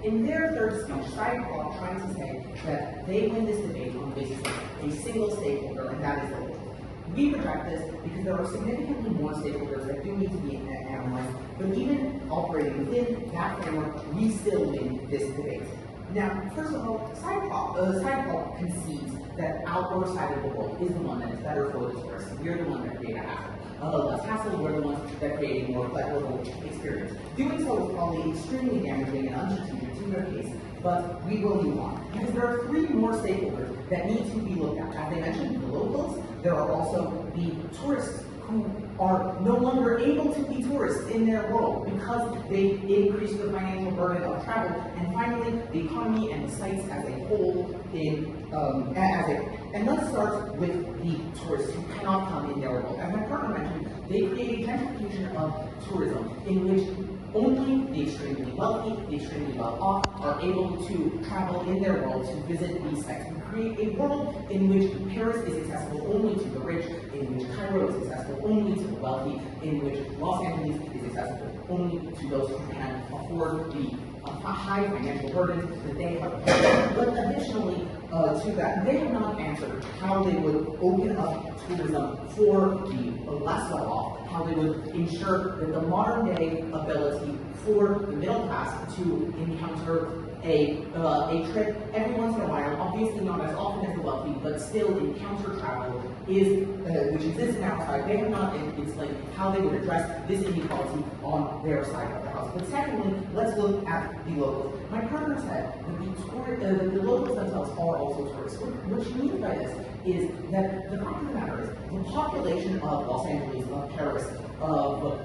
In their third speech, Sidewalk trying to say that they win this debate on the basis of a single stakeholder, and that is the local. We reject this because there are significantly more stakeholders that do need to be analyzed, but even operating within that framework, we still win this debate. Now, first of all, Sidewalk concedes that our side of the world is the one that is better for the tourists. We're the one that create a hassle. Less hassle, we're the ones that create a more pleasurable experience. Doing so is probably extremely damaging and unstrategic to their case, but we will move on. Because there are three more stakeholders that need to be looked at. As I mentioned, the locals, there are also the tourists who are no longer able to be tourists in their world because they increase the financial burden of travel, and finally, the economy and the sites as a whole. And let's start with the tourists who cannot come in their world. As my partner mentioned, they create a gentrification of tourism in which only the extremely wealthy, the extremely well-off are able to travel in their world to visit these sites. We create a world in which Paris is accessible only to the rich, in which Cairo is accessible only to the wealthy, in which Los Angeles is accessible only to those who can afford the high financial burdens that they have. But additionally to that, they have not answered how they would open up tourism for the less well-off, how they would ensure that the modern-day ability for the middle class to encounter a trip every once in a while, obviously not as often as the wealthy, but still encounter travel is which exists in our side. They have not explained how they would address this inequality on their side of the house. But secondly, let's look at the locals. My partner said that the locals themselves are also tourists. What she means by this is that the fact of the matter is the population of Los Angeles, of Paris, of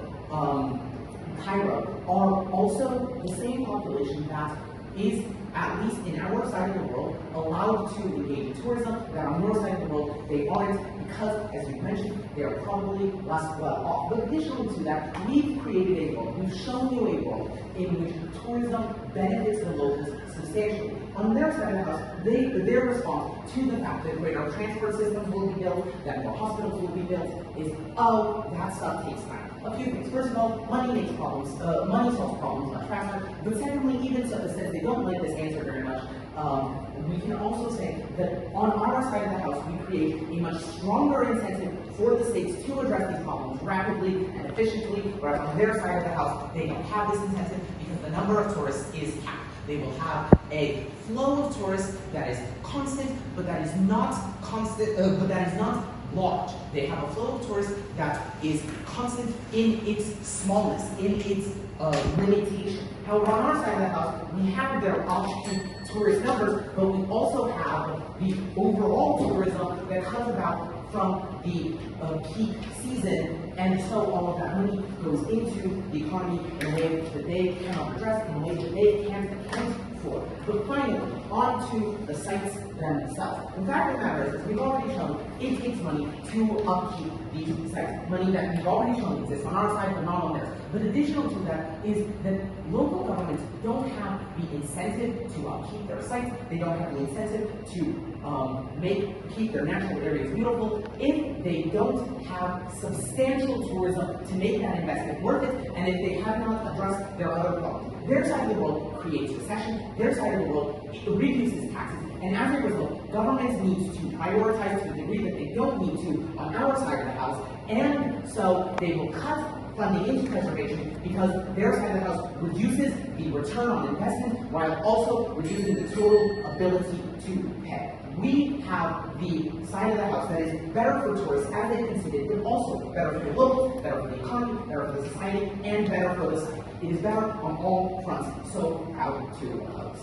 Cairo are also the same population that is, at least in our side of the world, allowed to engage in tourism, that on your side of the world they aren't, because, as we mentioned, they are probably less well off. But additionally to that, we've created a world, we've shown you a world in which tourism benefits the locals substantially. On their side of the house, their response to the fact that greater transport systems will be built, that more hospitals will be built, is, oh, that stuff takes time. A few things. First of all, money makes problems. Money solves problems much faster. But secondly, even so, since they don't like this answer very much, we can also say that on our side of the house, we create a much stronger incentive for the states to address these problems rapidly and efficiently, whereas on their side of the house, they don't have this incentive because the number of tourists is capped. They will have a flow of tourists that is constant, but that is not large. They have a flow of tourists that is constant in its smallness, in its limitation. However, on our side of the house, we have their off-peak tourist numbers, but we also have the overall tourism that comes about from the peak season, and so all of that money goes into the economy in a way that they cannot address, in a way that they can't account for. But finally, on to the sites themselves. The fact of the matter is, as we've already shown, it takes money to upkeep these sites. Money that we've already shown exists on our side, but not on theirs. But additional to that is that local governments don't have the incentive to upkeep their sites. They don't have the incentive to keep their natural areas beautiful if they don't have substantial tourism to make that investment worth it, and if they have not addressed their other problems. Their side of the world creates recession, their side of the world reduces taxes, and as a result, governments need to prioritize to the degree that they don't need to on our side of the house, and so they will cut funding into preservation because their side of the house reduces the return on investment while also reducing the total ability to pay. We have the side of the house that is better for tourists as they conceded, but also better for the locals, better for the economy, better for the society, and better for the site. It is better on all fronts. So proud to oppose.